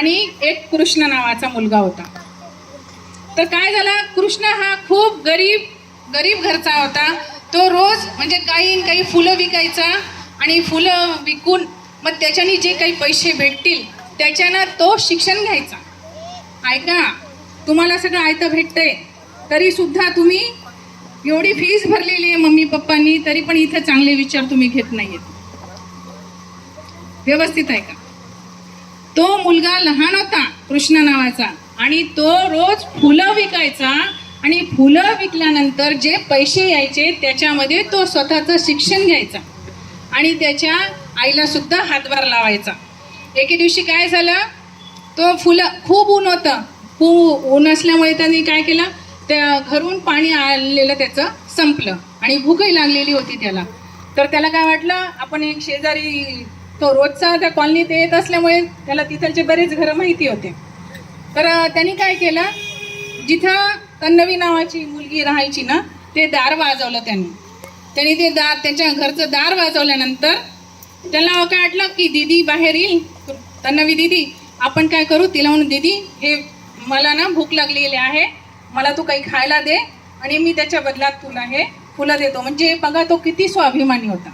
आणि एक कृष्ण नावाचा मुलगा होता. तर काय झालं, कृष्ण हा खूप गरीब घरचा होता. तो रोज म्हणजे काही फुलं विकायचा आणि फुलं विकून मग त्याच्याने जे काही पैसे भेटतील त्याच्यानं तो शिक्षण घ्यायचा. ऐका, तुम्हाला सगळं आयतं भेटतंय तरी सुद्धा तुम्ही एवढी फीस भरलेली आहे मम्मी पप्पांनी, तरी पण इथं चांगले विचार तुम्ही घेत नाहीयेत. व्यवस्थित आहे का? तो मुलगा लहान होता कृष्ण नावाचा आणि तो रोज फुलं विकायचा आणि फुलं विकल्यानंतर जे पैसे यायचे त्याच्यामध्ये तो स्वतःचं शिक्षण घ्यायचा आणि त्याच्या आईला सुद्धा हातभार लावायचा. एके दिवशी काय झालं, तो फुलं खूप ऊन होतं, खूप ऊन असल्यामुळे त्यांनी काय केलं, त्या घरून पाणी आलेलं त्याचं संपलं आणि भूकही लागलेली होती त्याला. तर त्याला काय वाटलं, आपण एक शेजारी, तो रोजचा त्या कॉलनीत येत असल्यामुळे त्याला तिथलचे बरेच घरं माहिती होते. तर त्यांनी काय केलं, जिथं तन्नवी नावाची मुलगी राहायची ना, ते दार वाजवलं त्यांनी ते दार, त्यांच्या घरचं दार वाजवल्यानंतर त्याला काय वाटलं की दीदी बाहेर येईल, तन्नवी दीदी, आपण काय करू, तिला म्हणून दीदी हे मला ना भूक लागलेली आहे, मला तू काही खायला दे आणि मी त्याच्या बदल्यात तुला हे फुलं देतो. म्हणजे बघा तो किती स्वाभिमानी होता,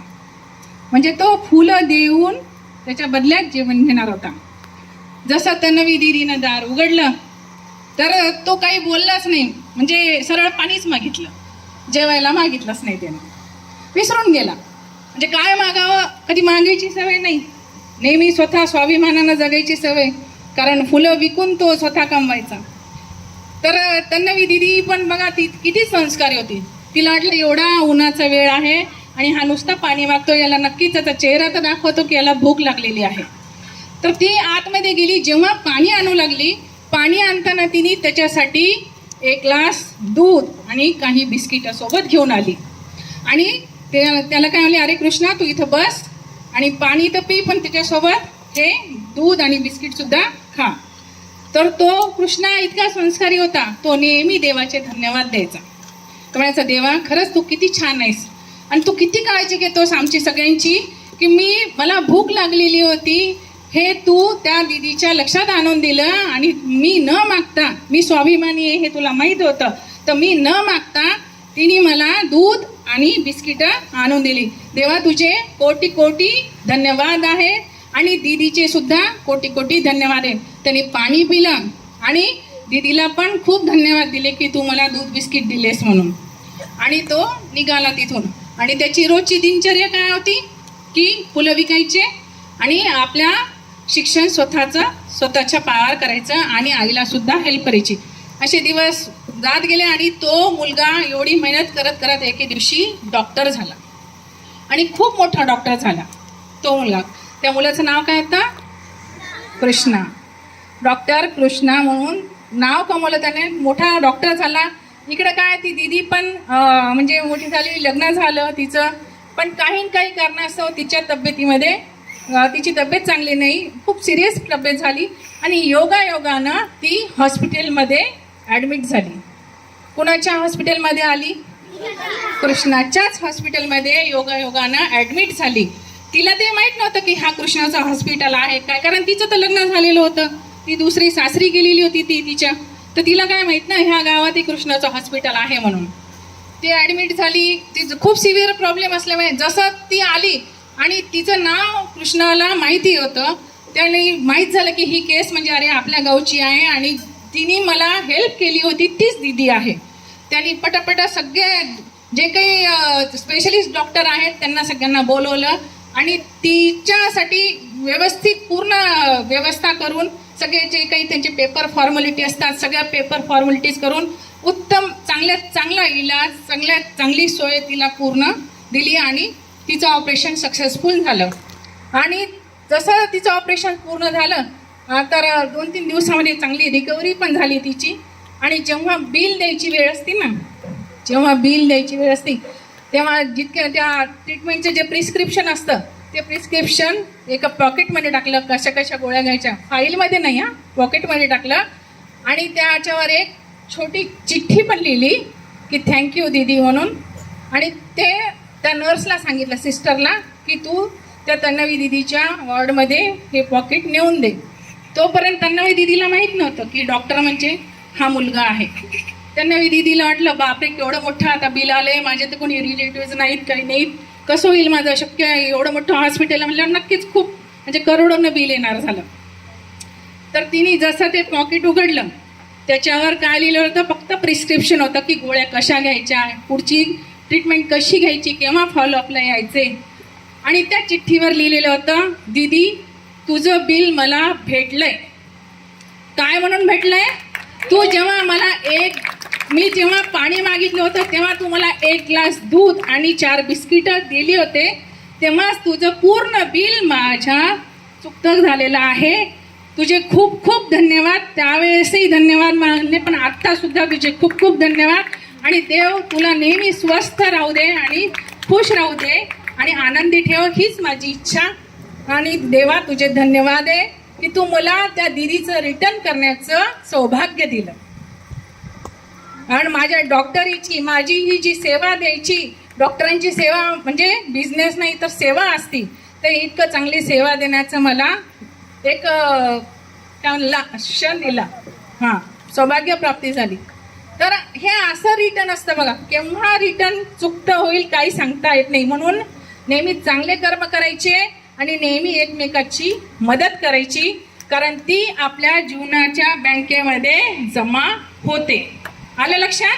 म्हणजे तो फुलं देऊन त्याच्या बदल्यात जेवण घेणार होता. जसं तन्नवी दीदीनं दार उघडलं तर तो काही बोललाच नाही, म्हणजे सरळ पाणीच मागितलं, जेवायला मागितलंच नाही, त्यानं विसरून गेला. म्हणजे काय मागावं कधी मागायची सवय नाही, नेहमी स्वतः स्वाभिमानानं जगायची सवय, कारण फुलं विकून तो स्वतः कमवायचा. तर तन्नवी दीदी पण बघा ती किती संस्कारी होती, तिला वाटलं एवढा उन्हाचा वेळ आहे आणि हा नुसता पाणी मागतो, याला नक्कीच त्याचा चेहरा तर दाखवतो की याला भूक लागलेली आहे. तर ती आतमध्ये गेली, जेव्हा पाणी आणू लागली, पाणी आणताना तिने त्याच्यासाठी एक ग्लास दूध आणि काही बिस्किटासोबत घेऊन आली आणि त्याला काय म्हणले, अरे कृष्णा तू इथं बस आणि पाणी तर पी, पण त्याच्यासोबत हे दूध आणि बिस्किट सुद्धा खा. तर तो कृष्णा इतका संस्कारी होता, तो नेहमी देवाचे धन्यवाद द्यायचा. तो म्हणायचा, देवा खरंच तू किती छान आहेस आणि तू किती काळजी घेतोस आमची सगळ्यांची, की मला भूक लागलेली होती, हे तू त्या दीदीच्या लक्षात आणून दिलं आणि मी न मागता, मी स्वाभिमानी आहे हे तुला माहीत होतं, तर मी न मागता तिने मला दूध आणि बिस्किट आणून दिली. देवा तुझे कोटी कोटी धन्यवाद आहे आणि दीदीचे सुद्धा कोटी कोटी धन्यवाद आहे. त्याने पाणी पिलं आणि दीदीला पण खूप धन्यवाद दिले की तू मला दूध बिस्किट दिलेस म्हणून. आणि तो निघाला तिथून आणि त्याची रोजची दिनचर्या काय होती की फुलं विकायचे आणि आपल्या शिक्षण स्वतःच्या पायावर करायचं आणि आईला सुद्धा हेल्प करायची. असे दिवस जात गेले आणि तो मुलगा एवढी मेहनत करत करत एके दिवशी डॉक्टर झाला आणि खूप मोठा डॉक्टर झाला तो मुलगा. त्या मुलाचं नाव काय होतं, कृष्णा. डॉक्टर कृष्णा म्हणून नाव कमवलं त्याने, मोठा डॉक्टर झाला. इकडे काय ती दीदी पण म्हणजे मोठी झाली, लग्न झालं तिचं, पण काही कारणास्तव तिच्या तब्येतीमध्ये तिची तब्येत चांगली नाही, खूप सिरियस तब्येत झाली आणि योगायोगानं ती हॉस्पिटलमध्ये ॲडमिट झाली. कुणाच्या हॉस्पिटलमध्ये आली, कृष्णाच्याच हॉस्पिटलमध्ये योगायोगानं ॲडमिट झाली. तिला ते माहीत नव्हतं की हा कृष्णाचा हॉस्पिटल आहे काय, कारण तिचं तर लग्न झालेलं होतं, ती दुसरी सासरी गेलेली होती ती तिच्या, तर तिला काय माहीत ना ह्या गावात कृष्णाचं हॉस्पिटल आहे म्हणून. ती ॲडमिट झाली, तिचं खूप सिव्हिअर प्रॉब्लेम असल्यामुळे जसं ती आली आणि तिचं नाव कृष्णाला माहिती होतं, त्याने माहीत झालं की ही केस म्हणजे अरे आपल्या गावची आहे आणि तिने मला हेल्प केली होती तीच दीदी आहे. त्यांनी पटापटा सगळे जे काही स्पेशलिस्ट डॉक्टर आहेत त्यांना सगळ्यांना बोलवलं आणि तिच्यासाठी व्यवस्थित पूर्ण व्यवस्था करून सगळे जे काही त्यांचे पेपर फॉर्मॅलिटी असतात सगळ्या पेपर फॉर्मॅलिटीज करून उत्तम चांगल्यात चांगला इलाज, चांगल्यात चांगली सोय तिला पूर्ण दिली आणि तिचं ऑपरेशन सक्सेसफुल झालं. आणि जसं तिचं ऑपरेशन पूर्ण झालं तर 2-3 दिवसामध्ये चांगली रिकव्हरी पण झाली तिची. आणि जेव्हा बिल द्यायची वेळ असते तेव्हा जितक्या त्या ट्रीटमेंटचं जे प्रिस्क्रिप्शन असतं ते प्रिस्क्रिप्शन एका पॉकेटमध्ये टाकलं, कशा गोळ्या घ्यायच्या, फाईलमध्ये नाही हां, पॉकेटमध्ये टाकलं आणि त्याच्यावर एक छोटी चिठ्ठी पण लिहिली की थँक्यू दीदी म्हणून. आणि ते त्या नर्सला सांगितलं, सिस्टरला, की तू त्या तन्नवी दीदीच्या वॉर्डमध्ये हे पॉकेट नेऊन दे. तोपर्यंत तन्मय दिदीला माहीत नव्हतं की डॉक्टर म्हणजे हा मुलगा आहे. तन्मय दिदीला वाटलं बापरे केवढं मोठं आता बिल आलंय, माझे तर कोणी रिलेटिव्ह नाहीत, काही नाहीत, कसं होईल माझं, शक्य आहे एवढं मोठं हॉस्पिटल म्हटल्यावर नक्कीच खूप म्हणजे करोडोनं बिल येणार झालं. तर तिने जसं ते पॉकेट उघडलं त्याच्यावर काय लिहिलं होतं, फक्त प्रिस्क्रिप्शन होतं की गोळ्या कशा घ्यायच्या, पुढची ट्रीटमेंट कशी घ्यायची, केव्हा फॉलोअपला यायचे. आणि त्या चिठ्ठीवर लिहिलेलं होतं, दीदी तुझं बिल मला भेटलंय. काय म्हणून भेटलंय, तू जेव्हा मला मी जेव्हा पाणी मागितलं होतं तेव्हा तू मला 1 ग्लास दूध आणि 4 बिस्किटं दिली होते, तेव्हाच तुझं पूर्ण बिल माझ्या चुकतं झालेलं आहे. तुझे खूप खूप धन्यवाद. त्यावेळेसही धन्यवाद मानले, पण आत्ता सुद्धा तुझे खूप खूप धन्यवाद. आणि देव तुला नेहमी स्वस्थ राहू दे आणि खुश राहू दे आणि आनंदी ठेव, हीच माझी इच्छा. आणि देवा तुझे धन्यवाद आहे की तू मला त्या दीदीचं रिटर्न करण्याचं सौभाग्य दिलं. आणि माझ्या डॉक्टरीची माझी ही जी सेवा द्यायची, डॉक्टरांची सेवा म्हणजे बिझनेस नाही तर सेवा असती, तर इतकं चांगली सेवा देण्याचं मला एक क्षण दिला, हां सौभाग्य प्राप्ती झाली. तर हे असं रिटर्न असतं बघा, केव्हा रिटर्न चुकतं होईल काही सांगता येत नाही. म्हणून नेहमी चांगले कर्म करायचे आणि नेहमी एकमेकाची मदत करायची, कारण ती आपल्या जीवनाच्या बँकेमध्ये जमा होते. आलं लक्षात?